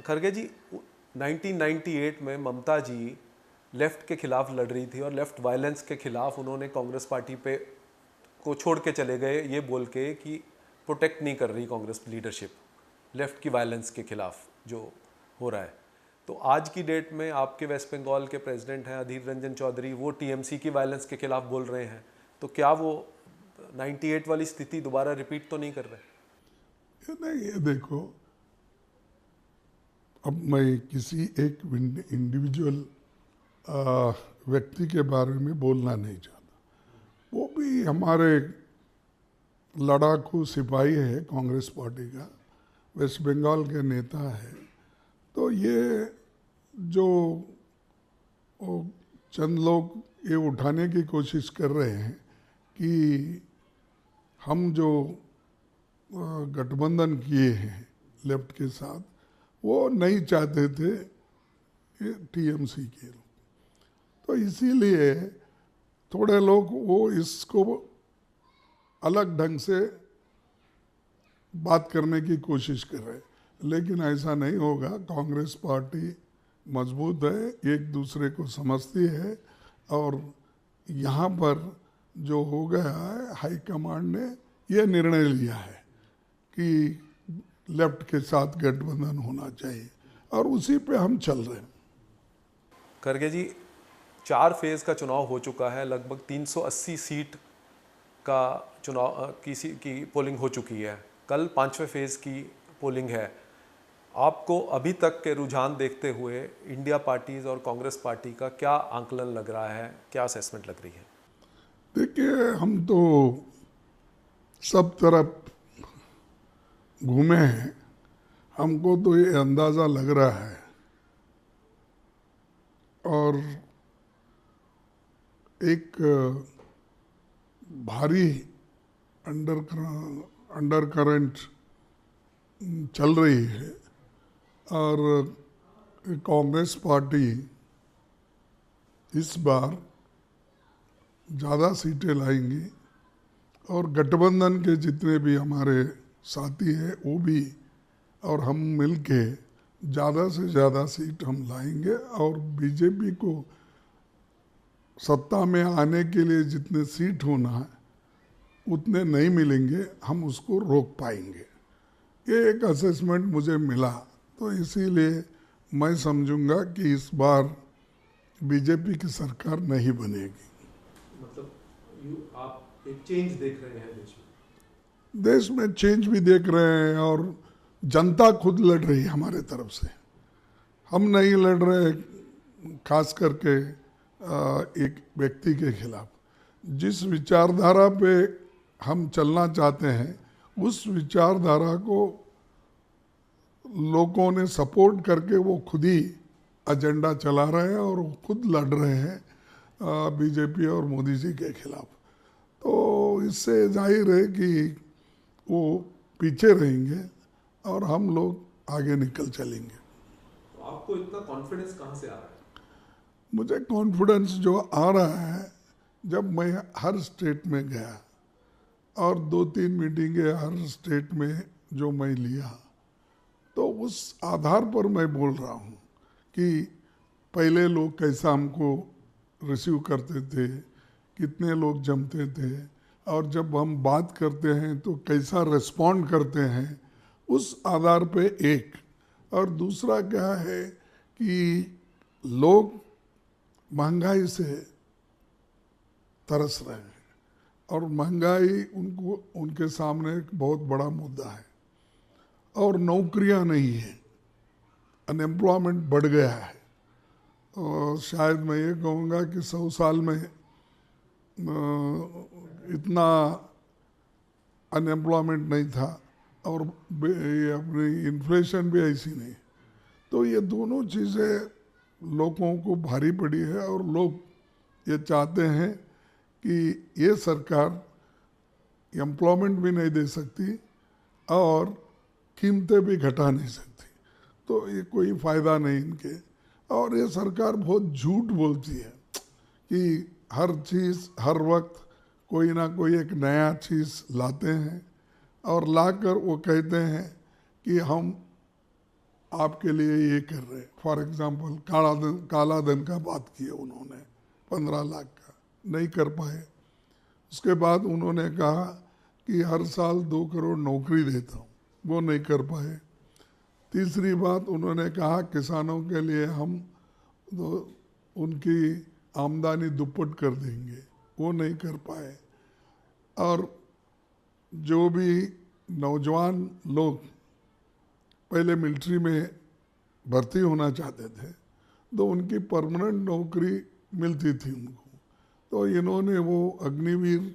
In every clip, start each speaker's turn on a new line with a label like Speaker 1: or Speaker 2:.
Speaker 1: खरगे जी, 1998 में ममता जी लेफ्ट के खिलाफ लड़ रही थी और लेफ्ट वायलेंस के खिलाफ उन्होंने कांग्रेस पार्टी पे को छोड़ के चले गए, ये बोल के कि प्रोटेक्ट नहीं कर रही कांग्रेस लीडरशिप लेफ्ट की वायलेंस के खिलाफ जो हो रहा है। तो आज की डेट में आपके वेस्ट बंगाल के प्रेसिडेंट हैं अधीर रंजन चौधरी, वो टीएमसी की वायलेंस के खिलाफ बोल रहे हैं। तो क्या वो 98 वाली स्थिति दोबारा रिपीट तो नहीं कर रहे?
Speaker 2: नहीं, ये देखो, अब मैं किसी एक इंडिविजुअल व्यक्ति के बारे में बोलना नहीं चाहता। वो भी हमारे लड़ाकू सिपाही है, कांग्रेस पार्टी का, वेस्ट बंगाल के नेता है। तो ये जो चंद लोग ये उठाने की कोशिश कर रहे हैं कि हम जो गठबंधन किए हैं लेफ्ट के साथ, वो नहीं चाहते थे टीएमसी के लोग। तो इसीलिए थोड़े लोग वो इसको अलग ढंग से बात करने की कोशिश कर रहे हैं, लेकिन ऐसा नहीं होगा। कांग्रेस पार्टी मजबूत है, एक दूसरे को समझती है, और यहाँ पर जो हो गया है, हाई कमांड ने ये निर्णय लिया है कि लेफ्ट के साथ गठबंधन होना चाहिए, और उसी पे हम चल रहे हैं।
Speaker 1: खरगे जी, 4 फेज़ का चुनाव हो चुका है, लगभग 380 सीट का चुनाव की पोलिंग हो चुकी है। कल 5वें फेज़ की पोलिंग है। आपको अभी तक के रुझान देखते हुए इंडिया पार्टीज और कांग्रेस पार्टी का क्या आंकलन लग रहा है, क्या असेसमेंट लग रही है?
Speaker 2: देखिए, हम तो सब तरफ घूमे हैं, हमको तो ये अंदाज़ा लग रहा है, और एक भारी अंडर करंट चल रही है, और कांग्रेस पार्टी इस बार ज़्यादा सीटें लाएंगी, और गठबंधन के जितने भी हमारे साथी हैं वो भी, और हम मिलके ज़्यादा से ज़्यादा सीट हम लाएंगे, और बीजेपी को सत्ता में आने के लिए जितने सीट होना है उतने नहीं मिलेंगे, हम उसको रोक पाएंगे। ये एक असेसमेंट मुझे मिला, तो इसीलिए मैं समझूंगा कि इस बार बीजेपी की सरकार नहीं बनेगी।
Speaker 1: मतलब आप एक चेंज देख रहे हैं देश में?
Speaker 2: देश में चेंज भी देख रहे हैं, और जनता खुद लड़ रही है हमारे तरफ से। हम नहीं लड़ रहे खास करके एक व्यक्ति के खिलाफ। जिस विचारधारा पे हम चलना चाहते हैं, उस विचारधारा को लोगों ने सपोर्ट करके वो खुद ही एजेंडा चला रहे हैं, और वो खुद लड़ रहे हैं बीजेपी और मोदी जी के खिलाफ। तो इससे जाहिर है कि वो पीछे रहेंगे और हम लोग आगे निकल चलेंगे।
Speaker 1: तो आपको इतना कॉन्फिडेंस कहाँ से आ रहा है?
Speaker 2: मुझे कॉन्फिडेंस जो आ रहा है, जब मैं हर स्टेट में गया और 2-3 मीटिंगें हर स्टेट में जो मैं लिया, तो उस आधार पर मैं बोल रहा हूँ कि पहले लोग कैसा हमको रिसीव करते थे, कितने लोग जमते थे, और जब हम बात करते हैं तो कैसा रिस्पॉन्ड करते हैं, उस आधार पे एक। और दूसरा क्या है कि लोग महंगाई से तरस रहे हैं, और महंगाई उनके सामने एक बहुत बड़ा मुद्दा है, और नौकरियां नहीं है, अनएम्प्लॉयमेंट बढ़ गया है। और शायद मैं ये कहूँगा कि 100 साल में इतना अनएम्प्लॉयमेंट नहीं था, और ये अपनी इन्फ्लेशन भी ऐसी नहीं। तो ये दोनों चीज़ें लोगों को भारी पड़ी है, और लोग ये चाहते हैं कि ये सरकार एम्प्लॉयमेंट भी नहीं दे सकती और कीमतें भी घटा नहीं सकती, तो ये कोई फ़ायदा नहीं इनके। और ये सरकार बहुत झूठ बोलती है कि हर चीज़ हर वक्त कोई ना कोई एक नया चीज़ लाते हैं, और लाकर वो कहते हैं कि हम आपके लिए ये कर रहे। फॉर एग्जांपल काला धन का बात किया उन्होंने, 15 लाख का, नहीं कर पाए। उसके बाद उन्होंने कहा कि हर साल 2 करोड़ नौकरी देता हूँ, वो नहीं कर पाए। तीसरी बात उन्होंने कहा किसानों के लिए हम तो उनकी आमदनी दुप्पट कर देंगे, वो नहीं कर पाए। और जो भी नौजवान लोग पहले मिलिट्री में भर्ती होना चाहते थे तो उनकी परमानेंट नौकरी मिलती थी उनको, तो इन्होंने वो अग्निवीर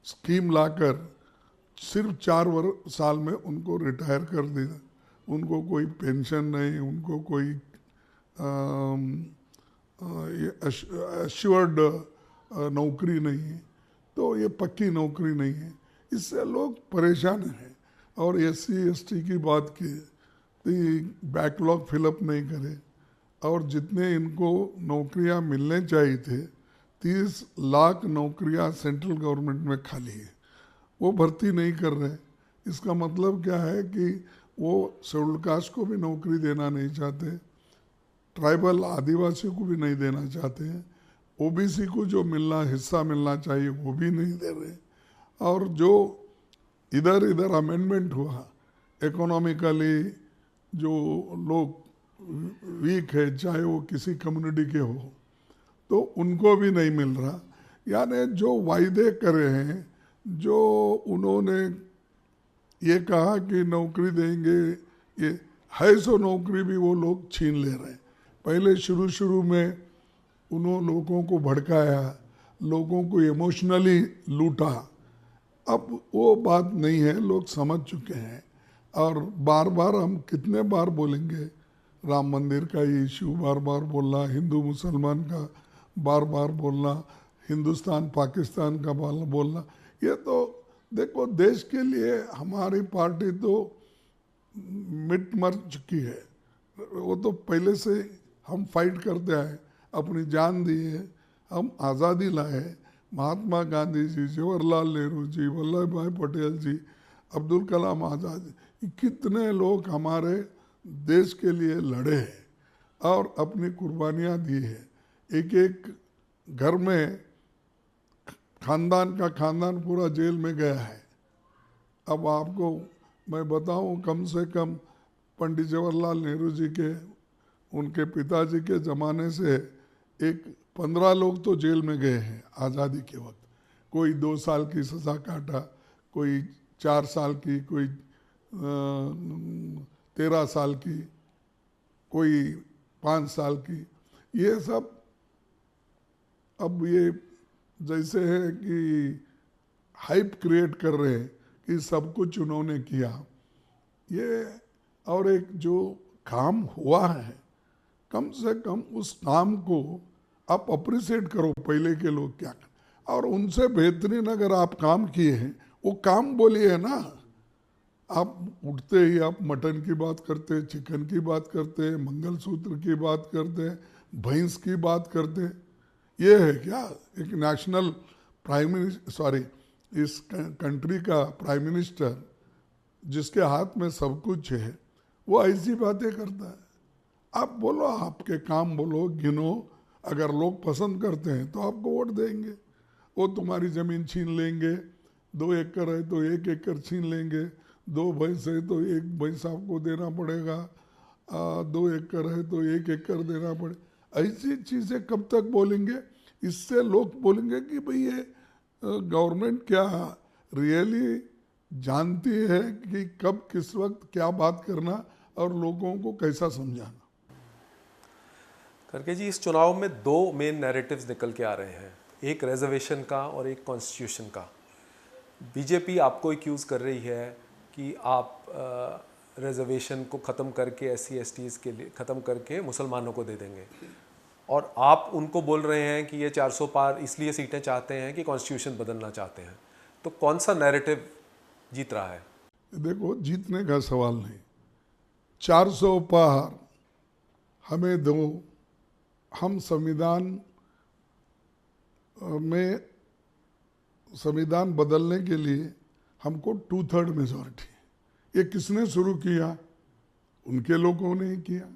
Speaker 2: स्कीम लाकर सिर्फ 4 साल में उनको रिटायर कर दिया। उनको कोई पेंशन नहीं, उनको कोई एश्योर्ड नौकरी नहीं है, तो ये पक्की नौकरी नहीं है। इससे लोग परेशान हैं। और SC/ST की बात की तो बैकलॉग फिलअप नहीं करे, और जितने इनको नौकरियां मिलने चाहिए थे, 30 लाख नौकरियां सेंट्रल गवर्नमेंट में खाली है, वो भर्ती नहीं कर रहे। इसका मतलब क्या है कि वो शेड्यूल्ड कास्ट को भी नौकरी देना नहीं चाहते, ट्राइबल आदिवासी को भी नहीं देना चाहते हैं, OBC को जो हिस्सा मिलना चाहिए वो भी नहीं दे रहे। और जो इधर इधर अमेंडमेंट हुआ, इकोनॉमिकली जो लोग वीक है, चाहे वो किसी कम्युनिटी के हो, तो उनको भी नहीं मिल रहा। यानी जो वायदे करे हैं, जो उन्होंने ये कहा कि नौकरी देंगे, ये है सो नौकरी भी वो लोग छीन ले रहे हैं। पहले शुरू में उन्होंने लोगों को भड़काया, लोगों को इमोशनली लूटा। अब वो बात नहीं है, लोग समझ चुके हैं। और बार बार हम कितने बार बोलेंगे, राम मंदिर का इशू बार बार बोलना, हिंदू मुसलमान का बार बार बोलना, हिंदुस्तान पाकिस्तान का बोलना, ये तो देखो देश के लिए हमारी पार्टी तो मिट मर चुकी है। वो तो पहले से हम फाइट करते आए, अपनी जान दी है, हम आज़ादी लाए। महात्मा गांधी जी, जवाहरलाल नेहरू जी, वल्लभ भाई पटेल जी, अब्दुल कलाम आज़ाद, कितने लोग हमारे देश के लिए लड़े हैं और अपनी कुर्बानियाँ दी है। एक एक घर में खानदान का खानदान पूरा जेल में गया है। अब आपको मैं बताऊं, कम से कम पंडित जवाहरलाल नेहरू जी के, उनके पिताजी के ज़माने से 15 लोग तो जेल में गए हैं आज़ादी के वक्त। कोई 2 साल की सज़ा काटा, कोई 4 साल की, कोई 13 साल की, कोई 5 साल की। ये सब अब ये जैसे है कि हाइप क्रिएट कर रहे हैं कि सब कुछ उन्होंने किया ये। और एक जो काम हुआ है, कम से कम उस काम को आप अप्रिशिएट करो, पहले के लोग क्या कर, और उनसे बेहतरीन अगर आप काम किए हैं वो काम बोलिए ना। आप उठते ही आप मटन की बात करते, चिकन की बात करते, मंगलसूत्र की बात करते, भैंस की बात करते। ये है क्या एक नेशनल प्राइम मिनिस्टर, इस कंट्री का प्राइम मिनिस्टर जिसके हाथ में सब कुछ है, वो ऐसी बातें करता है? आप बोलो, आपके काम बोलो, गिनो। अगर लोग पसंद करते हैं तो आपको वोट देंगे। वो तुम्हारी ज़मीन छीन लेंगे, 2 एकड़ है तो 1 एकड़ छीन लेंगे, 2 भैंस है तो 1 भैंस आपको देना पड़ेगा, 2 एकड़ है तो 1 एकड़ देना पड़े। ऐसी चीज़ें कब तक बोलेंगे? इससे लोग बोलेंगे कि भाई ये गवर्नमेंट क्या रियली जानती है कि कब किस वक्त क्या बात करना और लोगों को कैसा समझाना।
Speaker 1: करके जी, इस चुनाव में 2 मेन नैरेटिव्स निकल के आ रहे हैं, एक रिजर्वेशन का और एक कॉन्स्टिट्यूशन का। बीजेपी आपको एक्यूज़ कर रही है कि आप रिजर्वेशन को ख़त्म करके SC/STs के लिए ख़त्म करके मुसलमानों को दे देंगे, और आप उनको बोल रहे हैं कि ये 400 पार इसलिए सीटें चाहते हैं कि कॉन्स्टिट्यूशन बदलना चाहते हैं। तो कौन सा नैरेटिव जीत रहा है?
Speaker 2: देखो, जीतने का सवाल नहीं, 400 पार हमें दो। हम संविधान में संविधान बदलने के लिए हमको 2/3 मेजॉरिटी। ये किसने शुरू किया? उनके लोगों ने ही किया।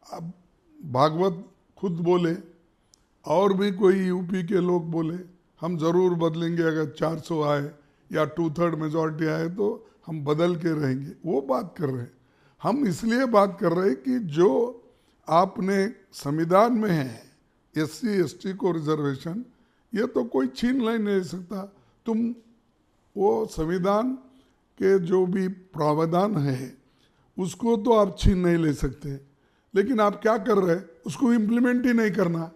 Speaker 2: अब भागवत खुद बोले और भी कोई यूपी के लोग बोले हम ज़रूर बदलेंगे, अगर 400 आए या 2/3 मेजॉरिटी आए तो हम बदल के रहेंगे, वो बात कर रहे हैं। हम इसलिए बात कर रहे हैं कि जो आपने संविधान में है SC ST को रिजर्वेशन, ये तो कोई छीन नहीं सकता। तुम वो संविधान के जो भी प्रावधान है उसको तो आप छीन नहीं ले सकते, लेकिन आप क्या कर रहे हैं, उसको इम्प्लीमेंट ही नहीं करना।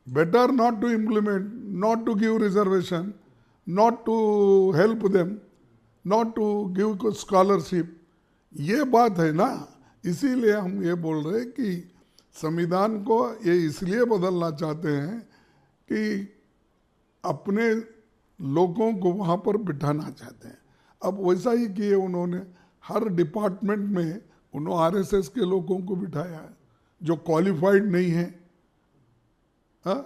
Speaker 2: Better not to implement, not to give reservation, not to help them, not to give scholarship, ये बात है ना। इसीलिए हम ये बोल रहे हैं कि संविधान को ये इसलिए बदलना चाहते हैं कि अपने लोगों को वहाँ पर बिठाना चाहते हैं। अब वैसा ही किए उन्होंने, हर डिपार्टमेंट में उन्होंने RSS के लोगों को बिठाया है जो क्वालिफाइड नहीं है। हाँ,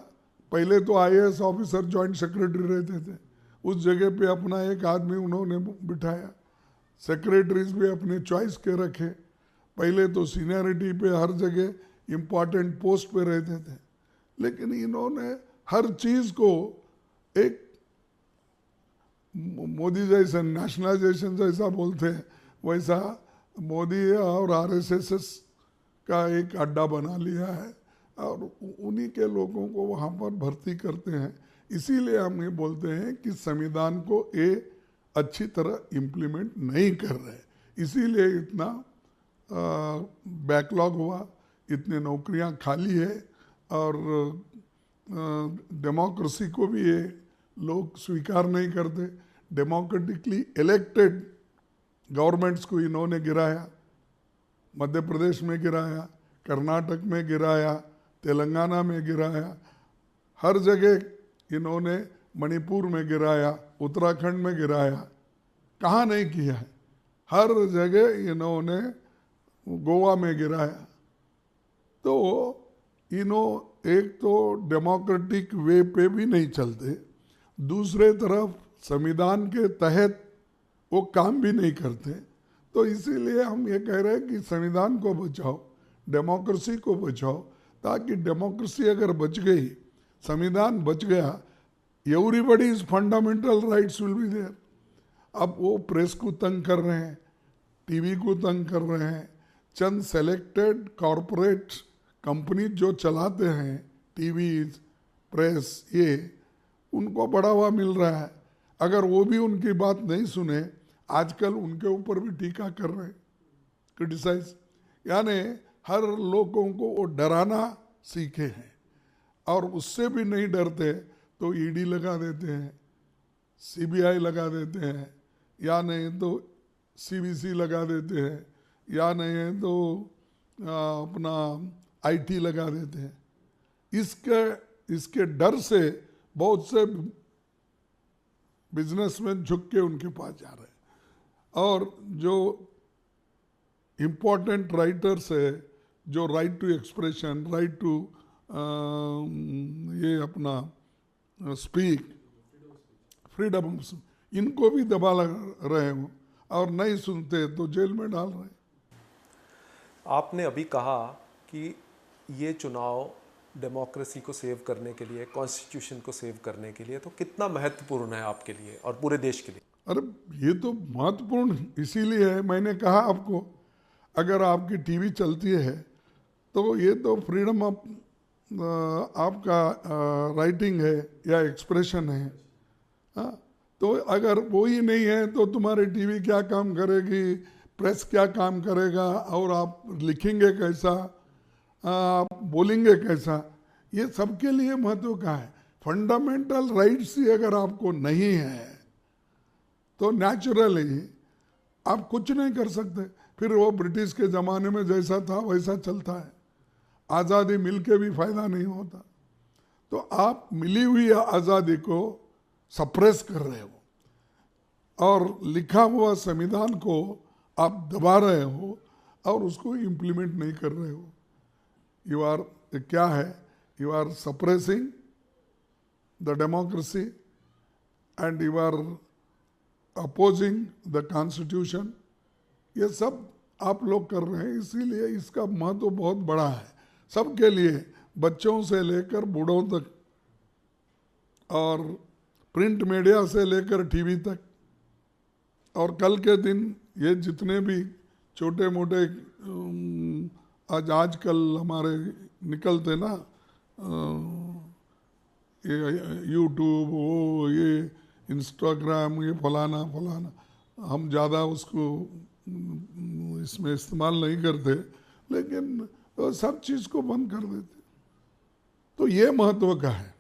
Speaker 2: पहले तो IAS ऑफिसर जॉइंट सेक्रेटरी रहते थे, उस जगह पे अपना एक आदमी उन्होंने बिठाया। सेक्रेटरीज भी अपने चॉइस के रखे। पहले तो सीनियरिटी पे हर जगह इम्पॉर्टेंट पोस्ट पे रहते थे, लेकिन इन्होंने हर चीज़ को एक मोदी जैसा नेशनलाइजेशन जैसा बोलते हैं वैसा मोदी और RSS का एक अड्डा बना लिया है और उन्हीं के लोगों को वहाँ पर भर्ती करते हैं। इसीलिए हम ये बोलते हैं कि संविधान को ये अच्छी तरह इम्प्लीमेंट नहीं कर रहे, इसीलिए इतना बैकलॉग हुआ, इतने नौकरियां खाली है और डेमोक्रेसी को भी ये लोग स्वीकार नहीं करते। डेमोक्रेटिकली इलेक्टेड गवर्नमेंट्स को इन्होंने गिराया, मध्य प्रदेश में गिराया, कर्नाटक में गिराया, तेलंगाना में गिराया, हर जगह इन्होंने मणिपुर में गिराया, उत्तराखंड में गिराया, कहाँ नहीं किया है, हर जगह इन्होंने गोवा में गिराया। तो एक तो डेमोक्रेटिक वे पे भी नहीं चलते, दूसरे तरफ संविधान के तहत वो काम भी नहीं करते। तो इसीलिए हम ये कह रहे हैं कि संविधान को बचाओ, डेमोक्रेसी को बचाओ, ताकि डेमोक्रेसी अगर बच गई, संविधान बच गया, everybody's fundamental rights will be there. अब वो प्रेस को तंग कर रहे हैं, टीवी को तंग कर रहे हैं, चंद सेलेक्टेड कॉरपोरेट कंपनी जो चलाते हैं टीवी प्रेस, ये उनको बढ़ावा मिल रहा है। अगर वो भी उनकी बात नहीं सुने, आजकल उनके ऊपर भी टीका कर रहे हैं, क्रिटिसाइज, यानी हर लोगों को वो डराना सीखे हैं और उससे भी नहीं डरते तो ईडी लगा देते हैं, CBI लगा देते हैं, या नहीं तो CBC लगा देते हैं, या नहीं तो अपना IT लगा देते हैं। इसके डर से बहुत से बिजनेसमैन झुक के उनके पास जा रहे हैं। और जो इम्पोर्टेंट राइटर्स है, जो right to expression, right to ये अपना स्पीक, फ्रीडम, इनको भी दबा रहे हो और नहीं सुनते तो जेल में डाल रहे हैं।
Speaker 1: आपने अभी कहा कि ये चुनाव डेमोक्रेसी को सेव करने के लिए, कॉन्स्टिट्यूशन को सेव करने के लिए, तो कितना महत्वपूर्ण है आपके लिए और पूरे देश के लिए?
Speaker 2: अरे ये तो महत्वपूर्ण इसीलिए है, मैंने कहा आपको, अगर आपकी टीवी चलती है तो ये तो फ्रीडम ऑफ आपका राइटिंग है या एक्सप्रेशन है। हाँ, तो अगर वो ही नहीं है तो तुम्हारी टीवी क्या काम करेगी, प्रेस क्या काम करेगा, और आप लिखेंगे कैसा, आप बोलेंगे कैसा, ये सबके लिए महत्व का है। फंडामेंटल राइट्स ही अगर आपको नहीं है तो नेचुरली आप कुछ नहीं कर सकते। फिर वो ब्रिटिश के ज़माने में जैसा था वैसा चलता है, आज़ादी मिलके भी फायदा नहीं होता। तो आप मिली हुई आज़ादी को सप्रेस कर रहे हो और लिखा हुआ संविधान को आप दबा रहे हो और उसको इम्प्लीमेंट नहीं कर रहे हो। यू आर क्या है, you are suppressing the democracy and you are opposing the constitution. ये सब आप लोग कर रहे हैं, इसीलिए इसका महत्व बहुत बड़ा है सबके लिए, बच्चों से लेकर बूढ़ों तक और प्रिंट मीडिया से लेकर टीवी तक। और कल के दिन ये जितने भी छोटे मोटे आजकल हमारे निकलते ना ये यूट्यूब, वो ये इंस्टाग्राम, ये फलाना फलाना, हम ज़्यादा उसको इसमें इस्तेमाल नहीं करते, लेकिन सब चीज़ को बंद कर देते। तो ये महत्व का है।